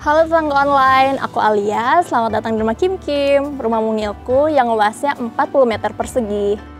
Halo tetangga online, aku Alia. Selamat datang di rumah Kim Kim, rumah mungilku yang luasnya 40 meter persegi.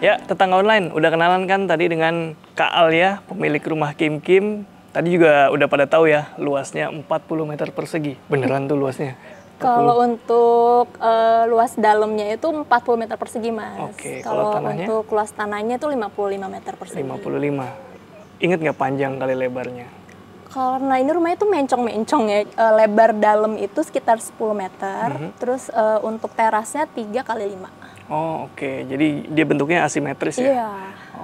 Ya, tetangga online, udah kenalan kan tadi dengan Kak Alia, pemilik rumah Kim Kim. Tadi juga udah pada tahu ya, luasnya 40 meter persegi. Beneran tuh luasnya? 40. Kalau untuk luas dalamnya itu 40 meter persegi, Mas. Oke, Kalau tanahnya? untuk luas tanahnya itu 55 meter persegi. 55. Ingat nggak panjang kali lebarnya? Karena ini rumahnya tuh mencong-mencong ya, lebar dalam itu sekitar 10 meter, terus untuk terasnya 3 kali 5. Oh, oke. Jadi dia bentuknya asimetris ya? Iya.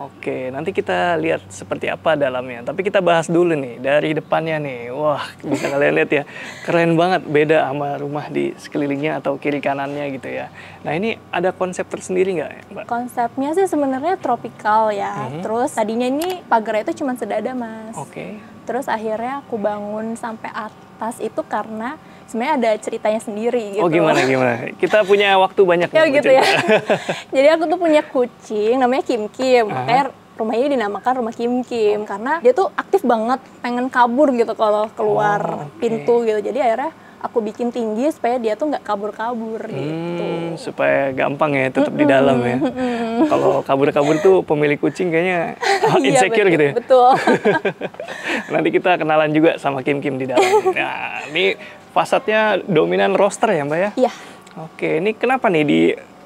Oke, nanti kita lihat seperti apa dalamnya. Tapi kita bahas dulu nih, dari depannya nih. Wah, bisa kalian lihat ya, keren banget, beda sama rumah di sekelilingnya atau kiri kanannya gitu ya. Nah, ini ada konsep tersendiri nggak, Mbak? Konsepnya sih sebenarnya tropikal ya. Terus tadinya ini pagarnya itu cuma sedada, Mas. Oke. Terus akhirnya aku bangun sampai atas itu karena sebenarnya ada ceritanya sendiri gitu. Oh, gimana? Kita punya waktu banyak Ya nih gitu ya. Jadi aku tuh punya kucing namanya Kim Kim. Makanya rumahnya dinamakan rumah Kim Kim karena dia tuh aktif banget, pengen kabur gitu kalau keluar pintu gitu. Jadi akhirnya aku bikin tinggi supaya dia tuh nggak kabur-kabur gitu. Supaya gampang ya, tetap di dalam ya. Kalau kabur-kabur tuh pemilik kucing kayaknya insecure Iya, gitu ya. Betul. Nanti kita kenalan juga sama Kim Kim di dalam. Nah, ini fasadnya dominan roster ya, Mbak ya? Iya. Oke, ini kenapa nih di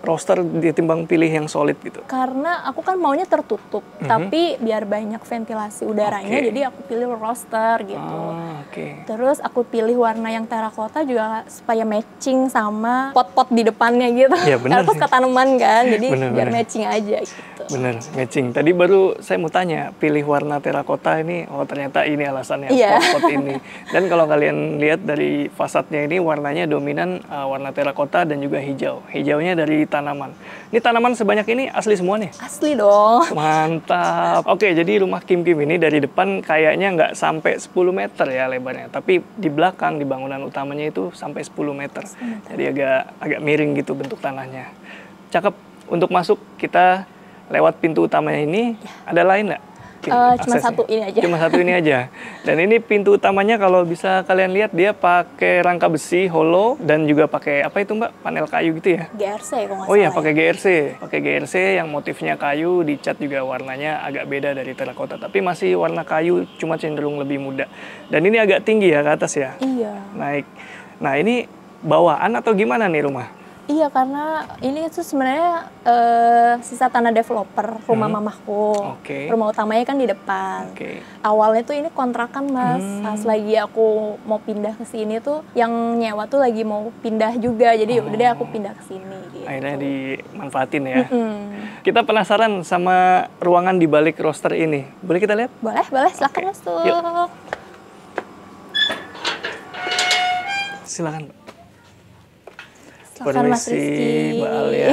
roster ditimbang pilih yang solid gitu? Karena aku kan maunya tertutup, tapi biar banyak ventilasi udaranya, jadi aku pilih roster gitu. Oke. Terus aku pilih warna yang terakota juga supaya matching sama pot-pot di depannya gitu. Iya, bener Karena aku sih. suka tanaman kan, jadi Bener, biar bener. matching aja gitu. Bener, matching. Tadi baru saya mau tanya, pilih warna terakota ini, oh ternyata ini alasannya, Iya. pot-pot ini. Dan kalau kalian lihat dari fasadnya ini, warnanya dominan warna terakota dan juga hijau. Hijaunya dari tanaman. Ini tanaman sebanyak ini asli semua nih? Asli dong. Mantap. Oke, jadi rumah Kim Kim ini dari depan kayaknya nggak sampai 10 meter ya lebarnya. Tapi di belakang, di bangunan utamanya itu sampai 10 meter. Jadi agak miring gitu bentuk tanahnya. Cakep. Untuk masuk kita lewat pintu utamanya ini, ada lain nggak? Cuma Aksesnya? satu ini aja. Cuma satu ini aja. Dan ini pintu utamanya kalau bisa kalian lihat dia pakai rangka besi hollow dan juga pakai apa itu Mbak? Panel kayu gitu ya? GRC kalau nggak Oh iya, salah. pakai GRC. Pakai GRC yang motifnya kayu, dicat juga warnanya agak beda dari terakota. Tapi masih warna kayu, cuma cenderung lebih muda. Dan ini agak tinggi ya ke atas ya? Iya. Naik. Nah, ini bawaan atau gimana nih rumah? Iya, karena ini tuh sebenarnya sisa tanah developer rumah mamahku. Oke. Rumah utamanya kan di depan. Oke. Awalnya tuh ini kontrakan, Mas. Pas lagi aku mau pindah ke sini tuh yang nyewa tuh lagi mau pindah juga. Jadi udah deh aku pindah ke sini gitu. Akhirnya dimanfaatin ya. Kita penasaran sama ruangan di balik roster ini. Boleh kita lihat? Boleh, silakan masuk. Yuk. Silakan, Mbak. Silakan Mas Permisi, Rizky. Mbak Alia.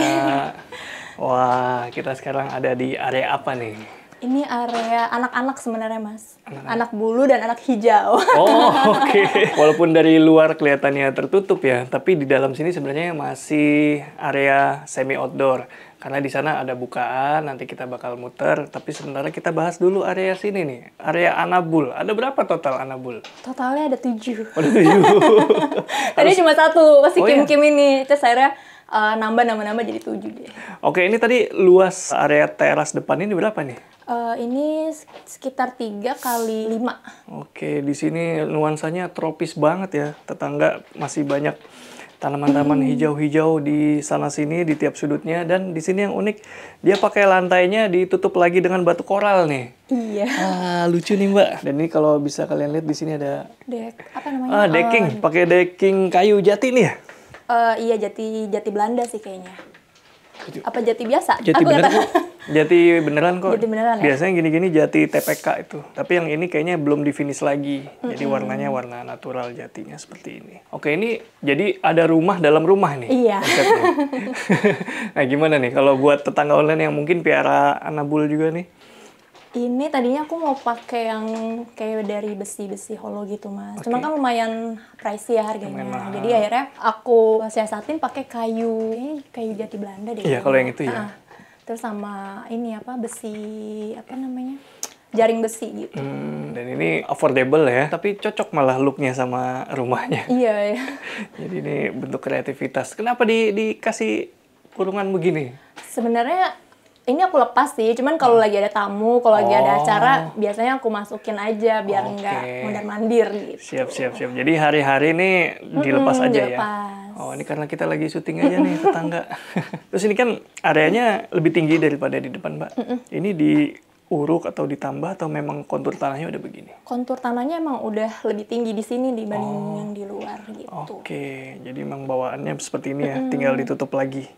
Wah, kita sekarang ada di area apa nih? Ini area anak-anak sebenarnya, Mas. Anak bulu dan anak hijau. Oh, oke. Walaupun dari luar kelihatannya tertutup ya, tapi di dalam sini sebenarnya masih area semi outdoor. Karena di sana ada bukaan, nanti kita bakal muter. Tapi sementara kita bahas dulu area sini nih, area anabul. Ada berapa total anabul? Totalnya ada 7. Ada 7. Tadi cuma 1, pasti Oh, iya. Kim-Kim ini. Terus akhirnya nambah jadi 7 deh. Oke, ini tadi luas area teras depan ini berapa nih? Ini sekitar 3 kali 5. Oke, di sini nuansanya tropis banget ya. Tetangga masih banyak tanaman-tanaman hijau-hijau di sana-sini, di tiap sudutnya. Dan di sini yang unik, dia pakai lantainya ditutup lagi dengan batu koral nih. Iya. Lucu nih Mbak. Dan ini kalau bisa kalian lihat di sini ada Apa namanya? decking. Pakai decking kayu jati nih ya? Iya, jati Belanda sih kayaknya. Apa jati biasa? Jati Aku nggak beneran tahu. kok. Jati beneran kok. Jati beneran ya? Biasanya gini-gini jati TPK itu. Tapi yang ini kayaknya belum di finish lagi. Jadi warnanya warna natural jatinya seperti ini. Oke, ini jadi ada rumah dalam rumah nih. Iya. Konsepnya. Nah, gimana nih kalau buat tetangga online yang mungkin piara anabul juga nih? Ini tadinya aku mau pakai yang kayak dari besi-besi holo gitu, Mas. Cuma kan lumayan pricey ya harganya. Jadi akhirnya aku siasatin pakai kayu, kayu jati Belanda deh. Iya, kalau yang itu ya. Terus sama ini apa besi apa namanya? Jaring besi gitu. Dan ini affordable ya, tapi cocok malah looknya sama rumahnya. Iya, ya. Jadi ini bentuk kreativitas. Kenapa dikasih kurungan begini? Sebenarnya ini aku lepas sih, cuman kalau lagi ada tamu, kalau lagi ada acara, biasanya aku masukin aja biar nggak mondar-mandir gitu. Siap. Jadi hari-hari ini dilepas aja ya? Dilepas. Oh, ini karena kita lagi syuting aja nih, tetangga. Terus ini kan areanya lebih tinggi daripada di depan, Mbak. Ini diuruk atau ditambah atau memang kontur tanahnya udah begini? Kontur tanahnya emang udah lebih tinggi di sini dibanding yang di luar gitu. Oke, jadi emang bawaannya seperti ini ya, tinggal ditutup lagi.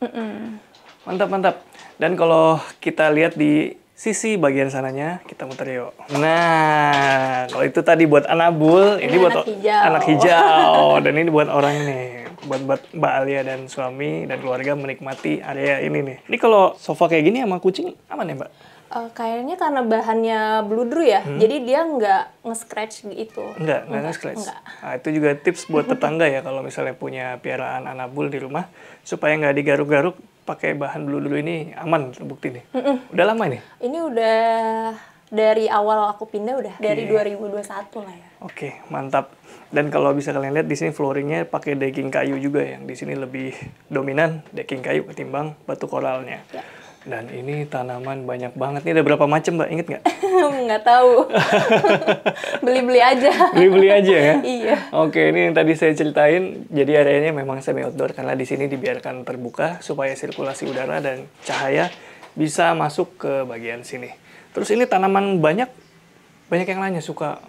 Mantap. Dan kalau kita lihat di sisi bagian sananya, kita muter yuk. Nah, kalau itu tadi buat anabul, ini buat anak hijau. Dan ini buat orang nih, buat Mbak Alia dan suami dan keluarga menikmati area ini nih. Ini kalau sofa kayak gini sama kucing aman ya, Mbak? Kayaknya karena bahannya bludru ya, jadi dia nggak nge-scratch gitu. Enggak nge-scratch. Nah, itu juga tips buat tetangga ya, kalau misalnya punya piaraan anabul di rumah, supaya nggak digaruk-garuk, pakai bahan bludru ini aman terbukti nih. Udah lama nih? Ini udah dari awal aku pindah udah dari 2021 lah ya. Oke, mantap. Dan kalau bisa kalian lihat di sini flooringnya pakai decking kayu juga, yang di sini lebih dominan decking kayu ketimbang batu koralnya. Ya. Dan ini tanaman banyak banget. Ini ada berapa macam, Mbak? Ingat nggak? Nggak tahu. Beli-beli aja. Beli-beli aja ya? Iya. Oke, ini yang tadi saya ceritain. Jadi areanya memang semi outdoor karena di sini dibiarkan terbuka supaya sirkulasi udara dan cahaya bisa masuk ke bagian sini. Terus ini tanaman banyak yang nanya suka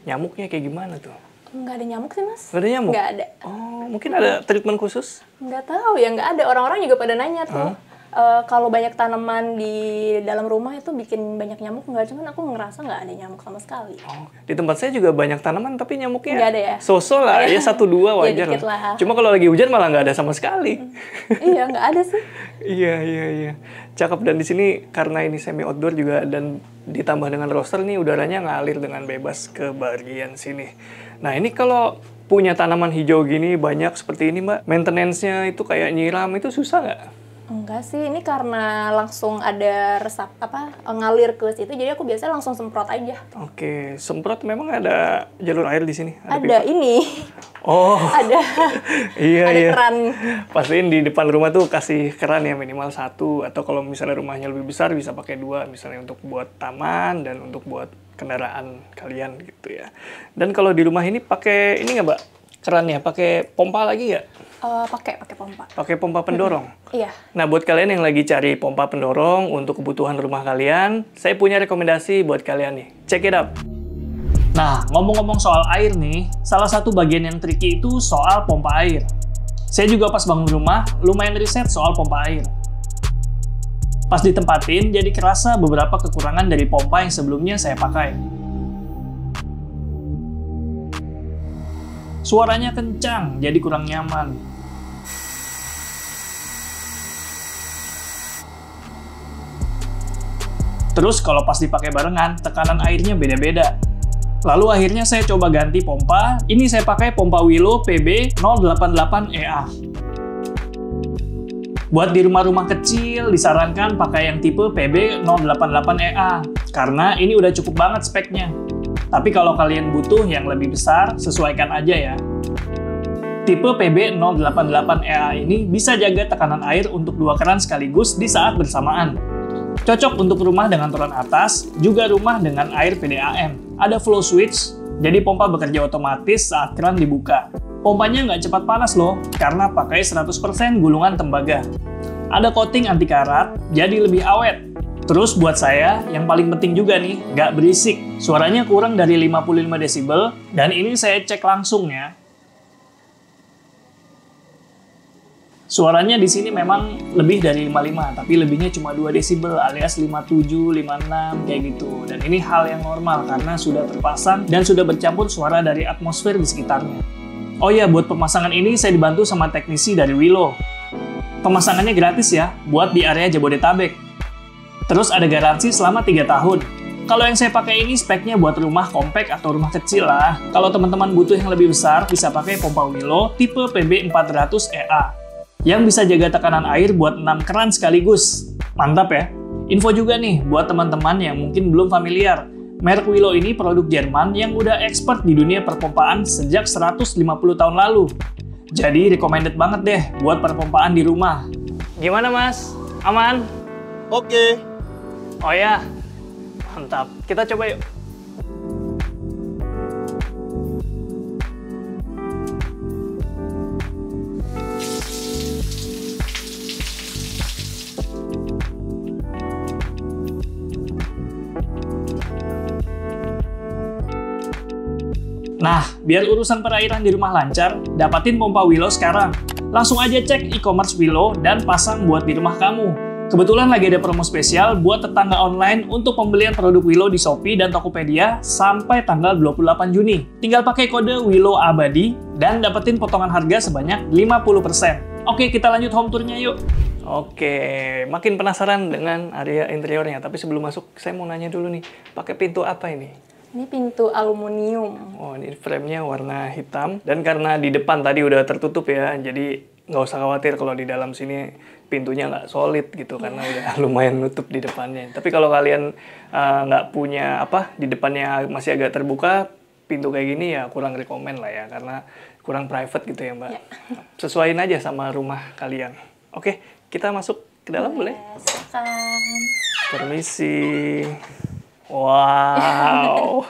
nyamuknya kayak gimana tuh? Nggak ada nyamuk sih, Mas. Nggak ada nyamuk? Nggak ada. Oh, mungkin ada treatment khusus? Nggak tahu ya, nggak ada. Orang-orang juga pada nanya tuh. Kalau banyak tanaman di dalam rumah itu bikin banyak nyamuk nggak? Cuman aku ngerasa nggak ada nyamuk sama sekali. Oh, di tempat saya juga banyak tanaman tapi nyamuknya nggak ada ya? So-so lah, ya 1-2 wajar ya, dikit lah. Cuma kalau lagi hujan malah nggak ada sama sekali. Iya, nggak ada sih. Iya. Cakep. Dan di sini karena ini semi outdoor juga dan ditambah dengan roster nih, udaranya ngalir dengan bebas ke bagian sini. Nah, ini kalau punya tanaman hijau gini banyak seperti ini, Mbak, maintenance-nya itu kayak nyiram itu susah nggak? Enggak sih, ini karena langsung ada resap ngalir ke situ, jadi aku biasanya langsung semprot aja. Oke, semprot memang ada jalur air di sini? Ada ini. Oh. Ada. Iya. Ada keran. Pastiin di depan rumah tuh kasih keran ya, minimal 1, atau kalau misalnya rumahnya lebih besar bisa pakai 2, misalnya untuk buat taman dan untuk buat kendaraan kalian gitu ya. Dan kalau di rumah ini pakai ini nggak, Mbak? Kerannya pakai pompa lagi nggak? Pakai pompa. Pakai pompa pendorong? Iya. Nah, buat kalian yang lagi cari pompa pendorong untuk kebutuhan rumah kalian, saya punya rekomendasi buat kalian nih. Check it out! Nah, ngomong-ngomong soal air nih, salah satu bagian yang tricky itu soal pompa air. Saya juga pas bangun rumah, lumayan riset soal pompa air. Pas ditempatin, jadi kerasa beberapa kekurangan dari pompa yang sebelumnya saya pakai. Suaranya kencang, jadi kurang nyaman. Terus kalau pas dipakai barengan, tekanan airnya beda-beda. Lalu akhirnya saya coba ganti pompa. Ini saya pakai pompa Willow PB 088EA. Buat di rumah-rumah kecil, disarankan pakai yang tipe PB 088EA. Karena ini udah cukup banget speknya. Tapi kalau kalian butuh yang lebih besar, sesuaikan aja ya. Tipe PB 088EA ini bisa jaga tekanan air untuk 2 keran sekaligus di saat bersamaan. Cocok untuk rumah dengan toran atas, juga rumah dengan air PDAM. Ada flow switch, jadi pompa bekerja otomatis saat keran dibuka. Pompanya nggak cepat panas loh, karena pakai 100% gulungan tembaga. Ada coating anti karat, jadi lebih awet. Terus buat saya, yang paling penting juga nih, nggak berisik. Suaranya kurang dari 55 desibel, dan ini saya cek langsung ya. Suaranya di sini memang lebih dari 55, tapi lebihnya cuma 2 desibel alias 57, 56 kayak gitu. Dan ini hal yang normal karena sudah terpasang dan sudah bercampur suara dari atmosfer di sekitarnya. Oh ya, buat pemasangan ini saya dibantu sama teknisi dari Willow. Pemasangannya gratis ya, buat di area Jabodetabek. Terus ada garansi selama 3 tahun. Kalau yang saya pakai ini speknya buat rumah compact atau rumah kecil lah. Kalau teman-teman butuh yang lebih besar, bisa pakai pompa Willow tipe PB400EA. Yang bisa jaga tekanan air buat 6 keran sekaligus. Mantap ya? Info juga nih buat teman-teman yang mungkin belum familiar. Merek Willow ini produk Jerman yang udah expert di dunia perpompaan sejak 150 tahun lalu. Jadi recommended banget deh buat perpompaan di rumah. Gimana mas? Aman? Oke. Oh ya, mantap. Kita coba yuk. Nah, biar urusan perairan di rumah lancar, dapatin pompa Willow sekarang. Langsung aja cek e-commerce Willow dan pasang buat di rumah kamu. Kebetulan lagi ada promo spesial buat tetangga online untuk pembelian produk Willow di Shopee dan Tokopedia sampai tanggal 28 Juni. Tinggal pakai kode Willow Abadi dan dapetin potongan harga sebanyak 50%. Oke, kita lanjut home tour-nya yuk. Oke, makin penasaran dengan area interiornya. Tapi sebelum masuk, saya mau nanya dulu nih, pakai pintu apa ini? Ini pintu aluminium. Oh, ini frame-nya warna hitam. Dan karena di depan tadi udah tertutup ya, jadi nggak usah khawatir kalau di dalam sini pintunya nggak solid gitu, karena udah lumayan nutup di depannya. Tapi kalau kalian nggak punya di depannya masih agak terbuka, pintu kayak gini ya kurang rekomen lah ya, karena kurang private gitu ya Mbak. Ya. Sesuaiin aja sama rumah kalian. Oke, kita masuk ke dalam boleh? Silakan. Permisi. Wow,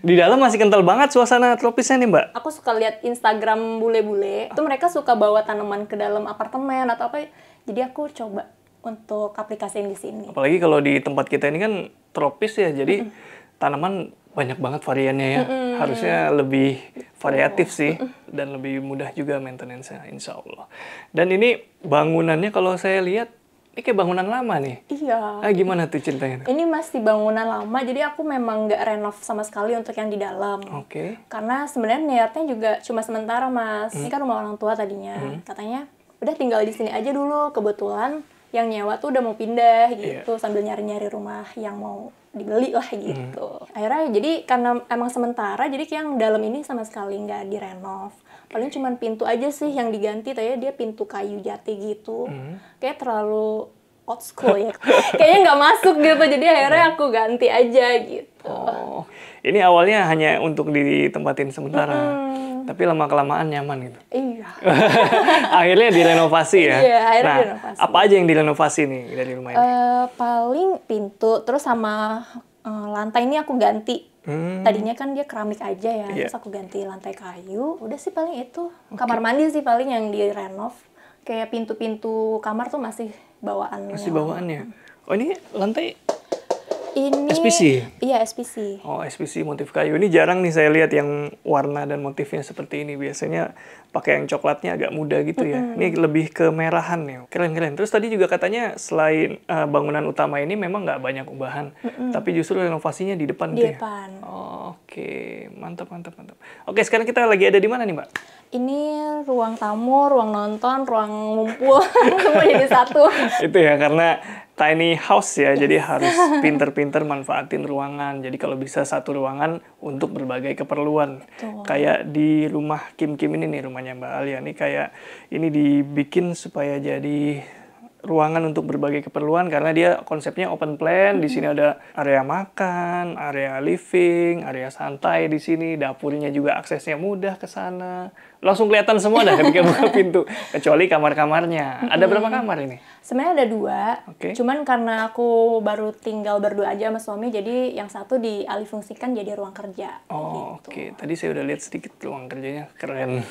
di dalam masih kental banget suasana tropisnya nih Mbak. Aku suka lihat Instagram bule-bule, itu mereka suka bawa tanaman ke dalam apartemen atau apa. Jadi aku coba untuk aplikasiin di sini. Apalagi kalau di tempat kita ini kan tropis ya, jadi tanaman banyak banget variannya ya. Harusnya lebih variatif sih dan lebih mudah juga maintenance-nya, insya Allah. Dan ini bangunannya kalau saya lihat ini kayak bangunan lama nih. Iya. Gimana tuh ceritanya? Ini masih bangunan lama, jadi aku memang nggak renov sama sekali untuk yang di dalam. Oke. Karena sebenarnya niatnya juga cuma sementara, Mas. Ini kan rumah orang tua tadinya. Katanya, udah tinggal di sini aja dulu. Kebetulan yang nyewa tuh udah mau pindah gitu, sambil nyari-nyari rumah yang mau dibeli lah gitu. Akhirnya jadi karena emang sementara, jadi yang dalam ini sama sekali nggak direnov. Paling cuma pintu aja sih yang diganti, tadi dia pintu kayu jati gitu. Kayak terlalu old school ya. Kayaknya nggak masuk gitu, jadi akhirnya aku ganti aja gitu. Oh, ini awalnya hanya untuk ditempatin sementara. Tapi lama-kelamaan nyaman gitu. Iya. Akhirnya direnovasi ya. Iya, akhirnya direnovasi. Apa aja yang direnovasi nih dari rumah ini? Paling pintu, terus sama lantai ini aku ganti. Tadinya kan dia keramik aja ya, terus aku ganti lantai kayu. Udah sih paling itu. Kamar mandi sih paling yang direnov. Kayak pintu-pintu kamar tuh masih bawaannya. Masih bawaannya. Oh, ini lantai ini SPC? Iya, SPC. Oh, SPC motif kayu. Ini jarang nih saya lihat yang warna dan motifnya seperti ini. Biasanya pakai yang coklatnya agak muda gitu ya. Ini lebih ke merahan nih. Keren-keren. Terus tadi juga katanya selain bangunan utama ini memang nggak banyak ubahan. Tapi justru renovasinya di depan. Di depan. Oh, oke. Mantap, mantap, mantap. Oke, sekarang kita lagi ada di mana nih, Mbak? Ini ruang tamu, ruang nonton, ruang ngumpul. Semua jadi satu. Itu ya, karena tiny house ya, jadi harus pinter-pinter manfaatin ruangan. Jadi kalau bisa satu ruangan untuk berbagai keperluan. Betul. Kayak di rumah Kim ini nih, rumahnya Mbak Alia. Nih kayak ini dibikin supaya jadi ruangan untuk berbagai keperluan karena dia konsepnya open plan. Di sini ada area makan, area living, area santai di sini. Dapurnya juga aksesnya mudah ke sana. Langsung kelihatan semua dah ketika buka pintu. Kecuali kamar-kamarnya. Ada berapa kamar ini? Sebenarnya ada 2. Okay. Cuman karena aku baru tinggal berdua aja sama suami, jadi yang satu dialihfungsikan jadi ruang kerja. Oh, gitu. oke. Tadi saya udah lihat sedikit ruang kerjanya. Keren.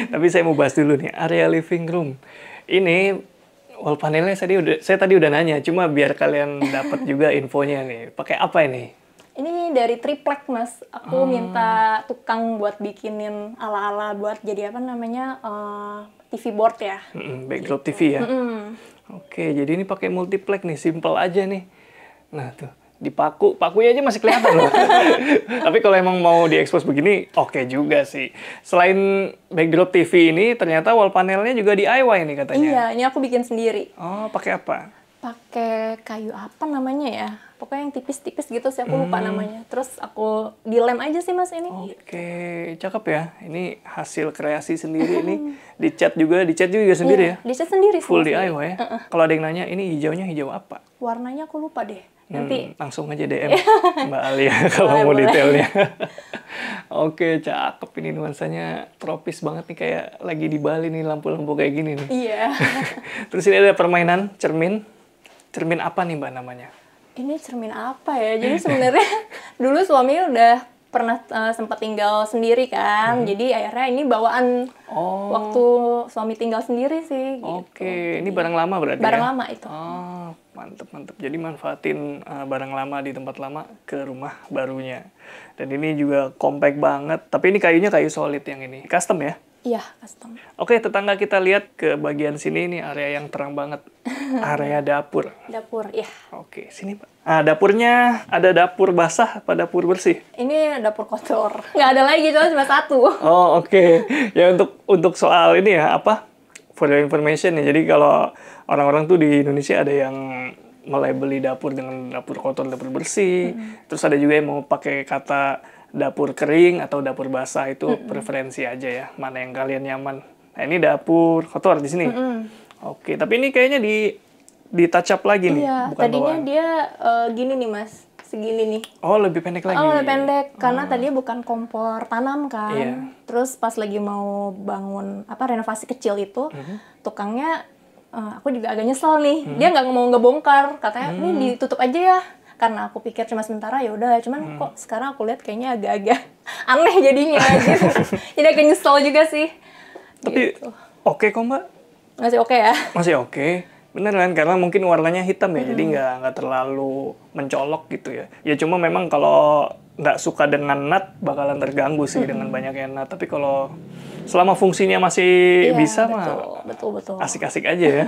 Tapi saya mau bahas dulu nih. Area living room. Ini wall panelnya saya tadi udah nanya, cuma biar kalian dapat juga infonya nih. Pakai apa ini? Ini dari Triplek, Mas. Aku minta tukang buat bikinin ala-ala buat jadi apa namanya TV board ya. Backdrop TV ya. Oke, jadi ini pakai multiplex nih, simple aja nih. Nah tuh, dipaku, pakunya aja masih kelihatan loh. Tapi kalau emang mau diekspos begini, oke juga sih. Selain backdrop TV ini, ternyata wall panelnya juga DIY nih katanya. Iya, ini aku bikin sendiri. Oh, pakai apa? Pakai kayu apa namanya ya? Pokoknya yang tipis-tipis gitu sih, aku lupa namanya. Terus aku dilem aja sih, Mas, ini. Oke, cakep ya. Ini hasil kreasi sendiri ini. Dicat juga sendiri ya? Dicat sendiri sih. Full DIY ya? Kalau ada yang nanya, ini hijaunya hijau apa? Warnanya aku lupa deh. Nanti langsung aja DM Mbak Alia kalau mau detailnya. Oke, cakep ini nuansanya tropis banget nih, kayak lagi di Bali nih, lampu-lampu kayak gini nih. Iya. Terus ini ada permainan cermin. Cermin apa nih Mbak namanya? Ini cermin apa ya? Jadi sebenarnya dulu suami udah pernah sempat tinggal sendiri kan. Jadi akhirnya ini bawaan waktu suami tinggal sendiri sih. Oke, ini barang lama berarti barang ya? lama itu. Oh, mantep. Jadi manfaatin barang lama di tempat lama ke rumah barunya. Dan ini juga compact banget. Tapi ini kayunya kayu solid yang ini. Custom ya? Iya, custom. Oke, tetangga kita lihat ke bagian sini, ini area yang terang banget. Area dapur. Dapur, ya. Oke, sini Pak. Dapurnya ada dapur basah apa dapur bersih? Ini dapur kotor. Nggak ada lagi, cuma satu. Oh, oke. Ya untuk soal ini ya, apa? For your information ya. Jadi kalau orang-orang tuh di Indonesia ada yang melabeli dapur dengan dapur kotor, dapur bersih. Terus ada juga yang mau pakai kata dapur kering atau dapur basah, itu preferensi aja ya, mana yang kalian nyaman. Nah, ini dapur kotor di sini. Oke, tapi ini kayaknya di touch up lagi nih, iya, bukan tadinya bawaan. dia gini nih, Mas. Segini nih. Oh, lebih pendek lagi. Oh, lebih pendek karena tadinya bukan kompor tanam kan. Iya. Terus pas lagi mau bangun renovasi kecil itu, tukangnya aku juga agak nyesel nih. Dia nggak mau ngebongkar, katanya ini ditutup aja ya. Karena aku pikir cuma sementara, ya udah. Cuman kok sekarang aku lihat kayaknya agak-agak aneh jadinya gitu. Jadi agak nyesel juga sih. Tapi gitu. oke kok Mbak. Masih oke ya? Masih oke. Bener kan? Karena mungkin warnanya hitam ya, jadi nggak terlalu mencolok gitu ya. Ya cuma memang kalau nggak suka dengan nut, bakalan terganggu sih dengan banyaknya nut. Tapi kalau selama fungsinya masih Iya, bisa betul. asik-asik aja ya.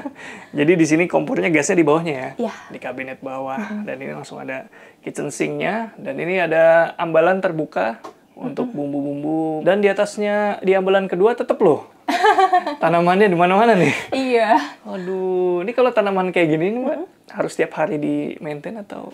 Jadi di sini kompornya gasnya di bawahnya ya, Iya. di kabinet bawah. Dan ini langsung ada kitchen sink-nya. Dan ini ada ambalan terbuka untuk bumbu-bumbu. Dan di atasnya, di ambalan kedua tetap loh. Tanamannya di mana-mana nih. Iya. Waduh, ini kalau tanaman kayak gini nih, Mbak, harus tiap hari di maintain atau?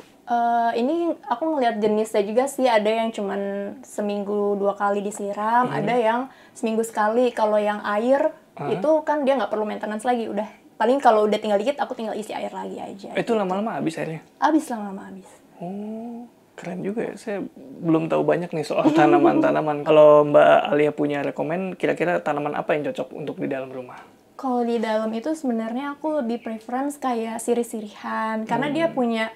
Ini aku ngeliat jenisnya juga sih, ada yang cuman seminggu 2 kali disiram, ada yang seminggu sekali. Kalau yang air itu kan dia nggak perlu maintenance lagi, udah paling kalau udah tinggal dikit aku tinggal isi air lagi aja. Itu lama-lama habis airnya? Habis lama-lama habis. Oh, keren juga ya. Saya belum tahu banyak nih soal tanaman-tanaman. Kalau Mbak Alia punya rekomen, kira-kira tanaman apa yang cocok untuk di dalam rumah? Kalau di dalam itu sebenarnya aku lebih preference kayak sirih-sirihan, karena dia punya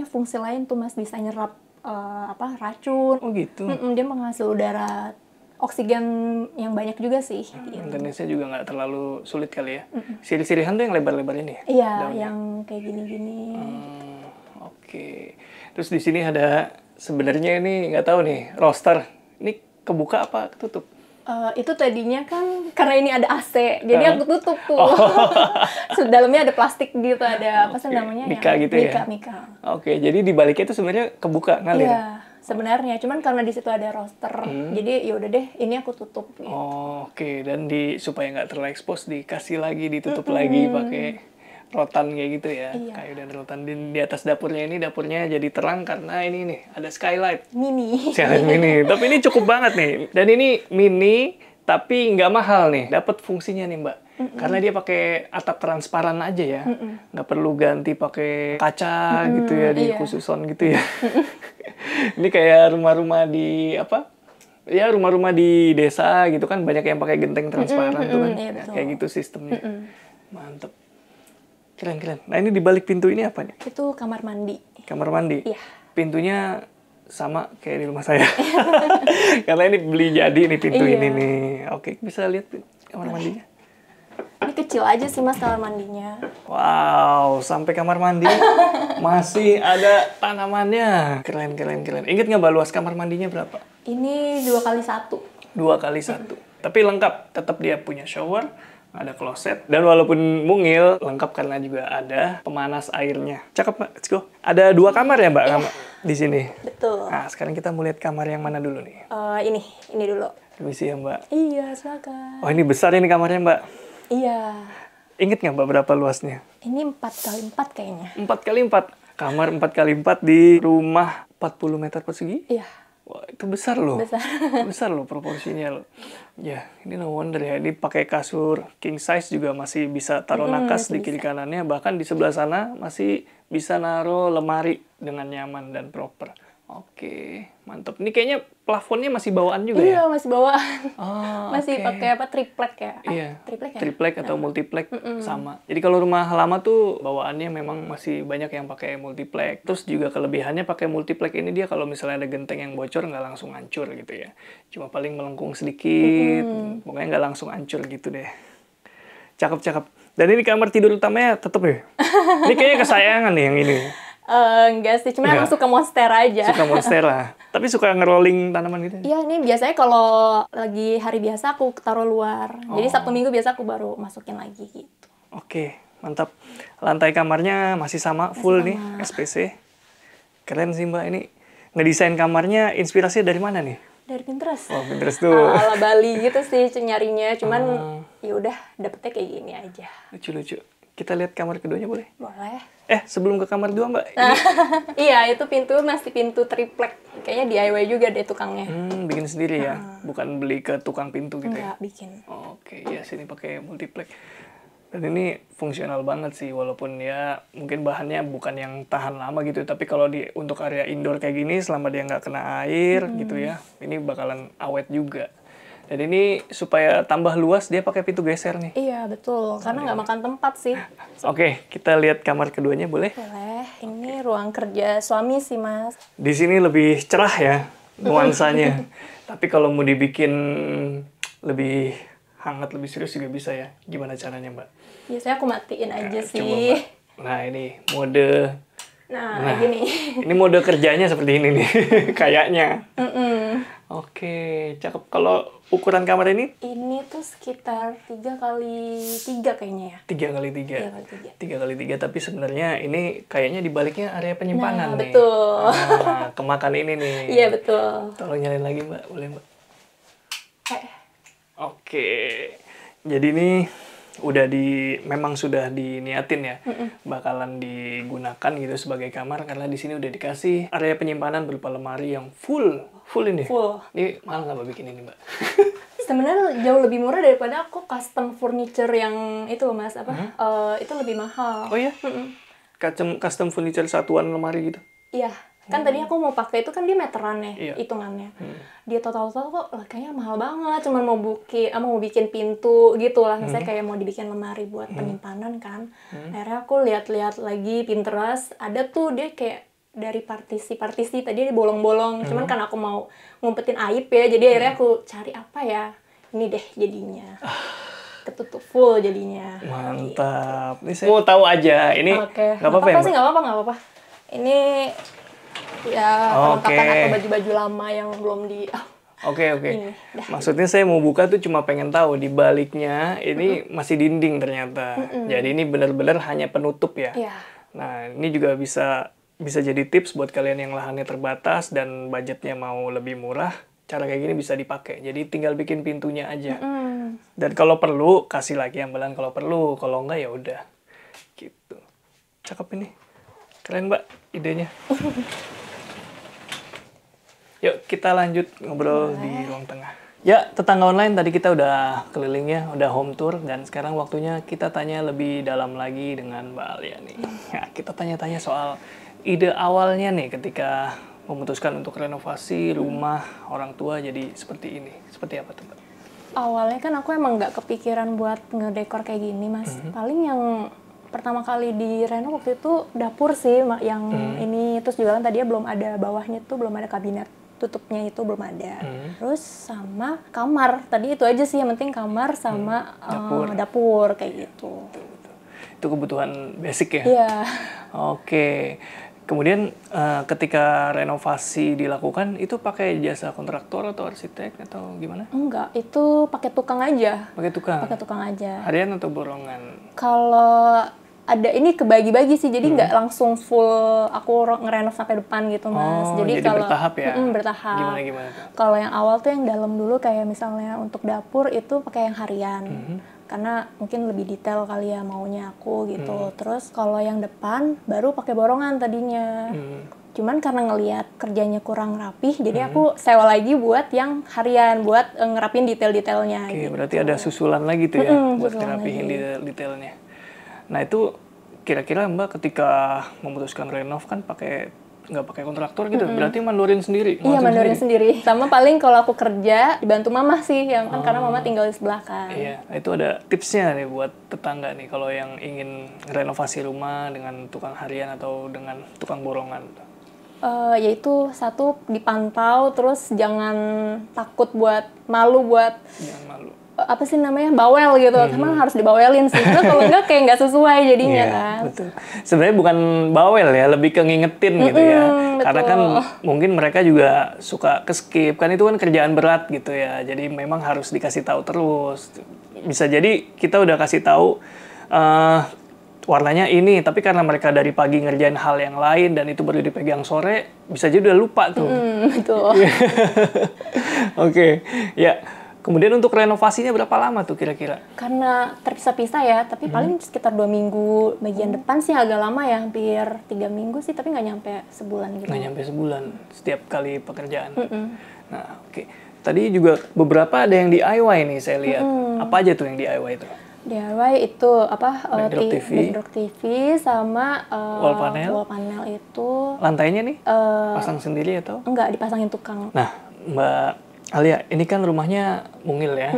fungsi lain tuh, Mas, bisa nyerap racun. Oh gitu. Dia menghasil udara oksigen yang banyak juga sih. Gitu. Maintenance-nya juga nggak terlalu sulit kali ya. Sirih-sirihan tuh yang lebar-lebar ini ya? Iya, yang kayak gini-gini. Oke. Terus di sini ada, sebenarnya ini nggak tahu nih, roster. Ini kebuka apa ketutup? Itu tadinya kan karena ini ada AC, jadi aku tutup tuh. Dalamnya ada plastik gitu, ada apa sih namanya? Mika gitu ya? Mika. Oke, jadi di baliknya itu sebenarnya kebuka ngalir? Iya, sebenarnya. Cuman karena di situ ada roster, jadi ya udah deh, ini aku tutup. Gitu. Oh, oke. Dan supaya nggak terlalu expose, dikasih lagi, ditutup lagi pakai rotan kayak gitu ya, kayu dan rotan. Di atas dapurnya jadi terang karena ini nih ada skylight Mini. Skylight mini. Tapi ini cukup banget nih. Dan ini mini tapi nggak mahal nih. Dapat fungsinya nih Mbak. Karena dia pakai atap transparan aja ya. Nggak perlu ganti pakai kaca gitu ya di khususon gitu ya. Ini kayak rumah-rumah di apa? Ya rumah-rumah di desa gitu kan, banyak yang pakai genteng transparan tuh kan. Iya, Kayak gitu sistemnya. Mantep. Keren. Nah ini di balik pintu ini apa nih? Itu kamar mandi. Kamar mandi? Iya. Pintunya sama kayak di rumah saya. Karena ini beli jadi nih pintu ini nih. Oke, bisa lihat kamar mandinya? Ini kecil aja sih, Mas, kamar mandinya. Wow, sampai kamar mandi Masih ada tanamannya. Keren, keren, keren. Ingat nggak Mbak luas kamar mandinya berapa? Ini 2x1. 2x1. Tapi lengkap. Tetap dia punya shower, ada kloset. Dan walaupun mungil, lengkap karena juga ada pemanas airnya. Cakep, Mbak. Let's go. Ada 2 kamar ya, Mbak, kamar di sini? Betul. Nah, sekarang kita mau lihat kamar yang mana dulu nih? Ini dulu. Permisi ya, Mbak. Iya, silakan. Oh, ini besar ini kamarnya, Mbak. Iya. Ingat nggak, Mbak, berapa luasnya? Ini 4x4 kayaknya. 4x4. Kamar 4x4 di rumah 40 meter persegi? Iya. Wah, itu besar loh. Besar. Besar loh proporsinya loh. Ya, ini no wonder ya. Ini pakai kasur king size juga masih bisa taruh nakas di kiri kanannya. Bahkan di sebelah sana masih bisa naruh lemari dengan nyaman dan proper. Oke, mantap. Ini kayaknya plafonnya masih bawaan juga ya? Iya, masih bawaan. Oh, Masih oke. pakai apa? Triplek ya? Iya, Triplek ya? triplek atau multiplek sama. Jadi kalau rumah lama tuh bawaannya memang masih banyak yang pakai multiplek. Terus juga kelebihannya pakai multiplek ini dia kalau misalnya ada genteng yang bocor nggak langsung hancur gitu ya. Cuma paling melengkung sedikit, pokoknya nggak langsung hancur gitu deh. Cakep, cakep. Dan ini kamar tidur utamanya tetep ya? Ini kayaknya kesayangan nih yang ini. Enggak sih, cuma emang suka monster aja. Suka monstera. Tapi suka ngerolling tanaman gitu. Iya, ini biasanya kalau lagi hari biasa aku taruh luar. Jadi Sabtu Minggu biasa aku baru masukin lagi gitu. Oke, mantap. Lantai kamarnya masih sama, full nih, SPC. Keren sih Mbak, ini ngedesain kamarnya inspirasinya dari mana nih? Dari Pinterest. Oh, Pinterest tuh. Ala Bali gitu sih nyarinya, cuman ya udah dapetnya kayak gini aja. Lucu-lucu. Kita lihat kamar keduanya boleh? Boleh. Sebelum ke kamar 2 Mbak. Iya, itu pintu masih pintu triplek. Kayaknya DIY juga deh tukangnya. Bikin sendiri ya? Bukan beli ke tukang pintu gitu ya? Enggak, bikin. Oke, ya sini pakai multiplek. Dan ini fungsional banget sih, walaupun ya mungkin bahannya bukan yang tahan lama gitu. Tapi kalau untuk area indoor kayak gini, selama dia nggak kena air gitu ya, ini bakalan awet juga. Dan ini supaya tambah luas, dia pakai pintu geser nih. Iya, betul. Karena nggak makan tempat sih. Oke, kita lihat kamar keduanya boleh? Boleh. Ini ruang kerja suami sih, Mas. Di sini lebih cerah ya nuansanya. Tapi kalau mau dibikin lebih hangat, lebih serius juga bisa ya. Gimana caranya, Mbak? Biasanya aku matiin aja Coba, sih. Mbak. Nah, ini mode. Nah, gini. Ini mode kerjanya seperti ini nih, kayaknya. Oke, cakep. Kalau ukuran kamar ini? Ini tuh sekitar 3x3 kayaknya ya. 3x3. 3x3. 3x3, tapi sebenarnya ini kayaknya di baliknya area penyimpanan Nah, nih. betul. Nah, kemakan ini nih. Iya, betul. Tolong nyalain lagi, Mbak. Boleh, Mbak? Oke. Jadi ini memang sudah diniatin ya, bakalan digunakan gitu sebagai kamar karena di sini udah dikasih area penyimpanan berupa lemari yang full ini. Full. Ini mahal nggak Mbak bikin ini Mbak? Sebenarnya jauh lebih murah daripada aku custom furniture yang itu loh, Mas. Itu lebih mahal. Oh ya? Custom furniture satuan lemari gitu? Iya. Kan tadi aku mau pakai itu kan dia meteran ya, Iya. hitungannya. Dia total kok kayaknya mahal banget, cuman mau bikin pintu gitu lah. Misalnya kayak mau dibikin lemari buat penyimpanan kan. Akhirnya aku lihat-lihat lagi Pinterest, ada tuh dia kayak dari partisi tadi dia bolong-bolong. Cuman kan aku mau ngumpetin aib ya, jadi akhirnya aku cari apa ya. Ini deh jadinya. Ketutup full jadinya. Mantap. Ini saya mau tahu aja. Ini Oke. nggak apa-apa ya, sih, Mbak? nggak apa-apa. Ini ya Oke. perlengkapan atau baju-baju lama yang belum di... Oke. Ini, dah. Maksudnya saya mau buka tuh cuma pengen tahu di baliknya ini masih dinding ternyata. Jadi ini benar-benar hanya penutup ya. Iya. Nah, ini juga bisa jadi tips buat kalian yang lahannya terbatas dan budgetnya mau lebih murah. Cara kayak gini bisa dipakai. Jadi tinggal bikin pintunya aja. Dan kalau perlu kasih lagi ambelan kalau perlu, kalau enggak ya udah. Gitu. Cakep ini. Keren, Mbak, idenya. Yuk, kita lanjut ngobrol di ruang tengah. Ya, tetangga online tadi kita udah keliling ya, udah home tour. Dan sekarang waktunya kita tanya lebih dalam lagi dengan Mbak Alia nih. Ya, kita tanya-tanya soal ide awalnya nih ketika memutuskan untuk renovasi rumah orang tua jadi seperti ini. Seperti apa tuh, Mbak? Awalnya kan aku emang nggak kepikiran buat ngedekor kayak gini, Mas. Paling yang pertama kali di reno waktu itu dapur sih, yang ini. Terus juga kan tadinya belum ada bawahnya tuh, belum ada kabinet tutupnya itu belum ada. Terus sama kamar. Tadi itu aja sih yang penting kamar sama dapur kayak gitu. Itu kebutuhan basic ya? Iya. Oke. Kemudian ketika renovasi dilakukan, itu pakai jasa kontraktor atau arsitek atau gimana? Enggak, itu pakai tukang aja. Pakai tukang? Pakai tukang aja. Harian atau borongan? Kalau ada ini kebagi-bagi sih, jadi nggak langsung full aku ngerenov sampai depan gitu Mas. Oh, jadi kalau bertahap ya? Bertahap. Gimana tuh? Kalau yang awal tuh yang dalam dulu kayak misalnya untuk dapur itu pakai yang harian. Karena mungkin lebih detail kali ya maunya aku gitu. Terus kalau yang depan baru pakai borongan tadinya. Cuman karena ngelihat kerjanya kurang rapih, jadi aku sewa lagi buat yang harian, buat ngerapin detail-detailnya. Oke, gitu. berarti ada susulan lagi tuh ya, buat ngerapihin detailnya. Nah itu kira-kira Mbak ketika memutuskan renov kan nggak pakai kontraktor gitu, berarti mandorin sendiri? Iya, mandorin sendiri. Sama paling kalau aku kerja dibantu mama sih, yang kan karena mama tinggal di sebelah kan. Iya, itu ada tipsnya nih buat tetangga nih kalau yang ingin renovasi rumah dengan tukang harian atau dengan tukang borongan. Yaitu satu dipantau, terus jangan takut malu Jangan malu. apa sih namanya bawel gitu, karena harus dibawelin sih. Karena kalau enggak kayak nggak sesuai jadinya kan. Betul. Sebenarnya bukan bawel ya, lebih ke ngingetin gitu ya. Karena kan mungkin mereka juga suka keskip, kan itu kan kerjaan berat gitu ya. Jadi memang harus dikasih tahu terus. Bisa jadi kita udah kasih tahu warnanya ini, tapi karena mereka dari pagi ngerjain hal yang lain dan itu baru dipegang sore, bisa jadi udah lupa tuh. Betul. Oke, ya. Kemudian untuk renovasinya berapa lama tuh kira-kira? Karena terpisah-pisah ya, tapi paling sekitar 2 minggu. Bagian depan sih agak lama ya, hampir 3 minggu sih, tapi nggak nyampe sebulan gitu. Nggak nyampe sebulan setiap kali pekerjaan. Nah, oke. Tadi juga beberapa ada yang DIY nih saya lihat. Apa aja tuh yang DIY itu? DIY itu backdrop TV sama wall panel itu. Lantainya nih pasang sendiri atau? Enggak, dipasangin tukang. Nah, Mbak Alia, ini kan rumahnya mungil ya.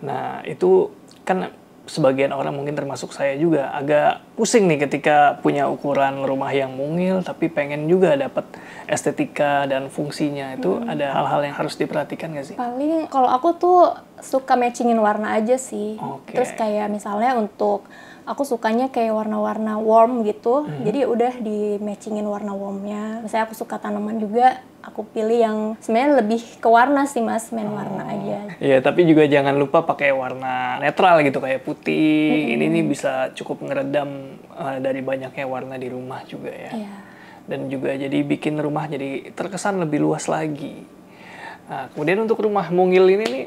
Nah, itu kan sebagian orang mungkin termasuk saya juga agak pusing nih ketika punya ukuran rumah yang mungil tapi pengen juga dapat estetika dan fungsinya. Itu ada hal-hal yang harus diperhatikan nggak sih? Paling kalau aku tuh suka matchingin warna aja sih. Oke. Terus kayak misalnya untuk aku sukanya kayak warna-warna warm gitu. Jadi udah di matchingin warna warmnya. Misalnya aku suka tanaman juga, aku pilih yang sebenarnya lebih ke warna sih Mas, main warna aja. Iya, tapi juga jangan lupa pakai warna netral gitu kayak putih. Ini nih bisa cukup ngeredam dari banyaknya warna di rumah juga ya. Iya. Dan juga jadi bikin rumah jadi terkesan lebih luas lagi. Nah, kemudian untuk rumah mungil ini nih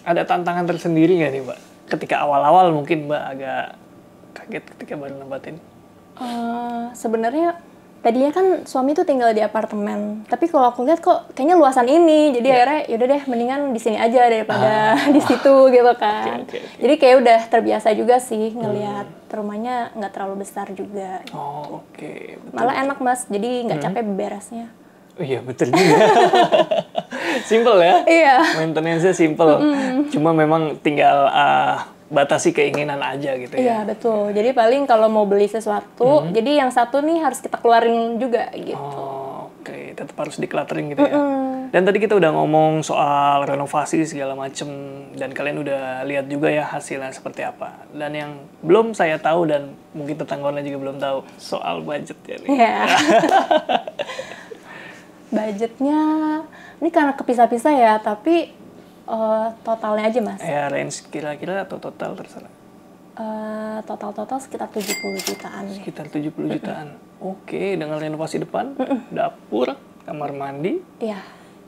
ada tantangan tersendiri nggak nih Mbak? Ketika awal-awal mungkin Mbak agak kaget ketika baru nempatin. Sebenarnya tadinya kan suami tuh tinggal di apartemen, tapi kalau aku lihat kok kayaknya luasan ini, jadi akhirnya yaudah deh mendingan di sini aja daripada di situ gitu kan. Okay. Jadi kayak udah terbiasa juga sih ngelihat rumahnya nggak terlalu besar juga. Oh, oke. Malah enak Mas, jadi nggak capek beresnya. Oh, iya betul juga. Simple ya? Iya. Maintenance-nya simple. Cuma memang tinggal batasi keinginan aja gitu ya. Iya betul. Jadi paling kalau mau beli sesuatu, jadi yang satu nih harus kita keluarin juga gitu. Oh, oke. Tetap harus decluttering gitu ya. Dan tadi kita udah ngomong soal renovasi segala macem dan kalian udah lihat juga ya hasilnya seperti apa. Dan yang belum saya tahu dan mungkin tetangga lain juga belum tahu soal budgetnya nih. Iya. Budgetnya ini karena kepisah-pisah ya, tapi totalnya aja Mas. Ya range kira-kira atau total terserah. Total sekitar 70 jutaan. Sekitar 70 jutaan. Oke, dengan renovasi depan, dapur, kamar mandi, Iya.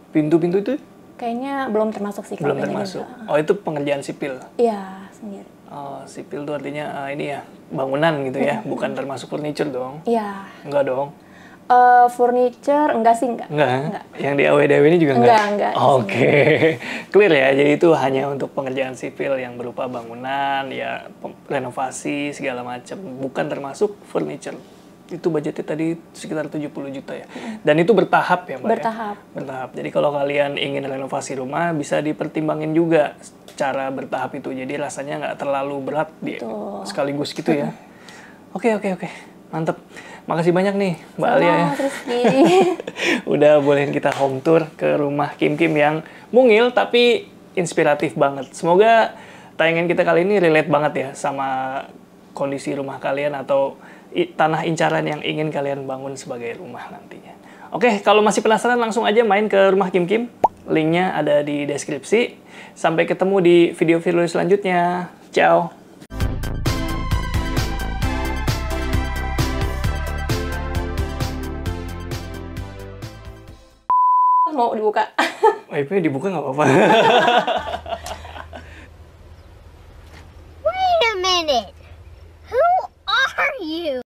pintu-pintu itu Kayaknya belum termasuk sih. belum termasuk. Oh, itu pengerjaan sipil. Iya, sendiri. Oh, sipil itu artinya ini ya, bangunan gitu ya, bukan termasuk furniture dong. Iya. Enggak dong. Furniture enggak sih, enggak. Enggak. Yang di AWDW ini juga Enggak. Oke. Clear ya. Jadi itu hanya untuk pengerjaan sipil yang berupa bangunan, ya renovasi segala macam, bukan termasuk furniture. Itu budgetnya tadi sekitar 70 juta ya. Dan itu bertahap ya, Mbak? Bertahap. Ya? Bertahap. Jadi kalau kalian ingin renovasi rumah bisa dipertimbangin juga cara bertahap itu. Jadi rasanya nggak terlalu berat sekaligus gitu ya. Oke. Mantap. Makasih banyak nih Mbak Alia ya. Udah bolehin kita home tour ke rumah Kim yang mungil tapi inspiratif banget. Semoga tayangan kita kali ini relate banget ya sama kondisi rumah kalian atau tanah incaran yang ingin kalian bangun sebagai rumah nantinya. Oke, kalau masih penasaran langsung aja main ke rumah Kim Kim. Linknya ada di deskripsi. Sampai ketemu di video-video selanjutnya. Ciao! Mau dibuka? Wifi dibuka nggak apa-apa. Wait a minute. Who are you?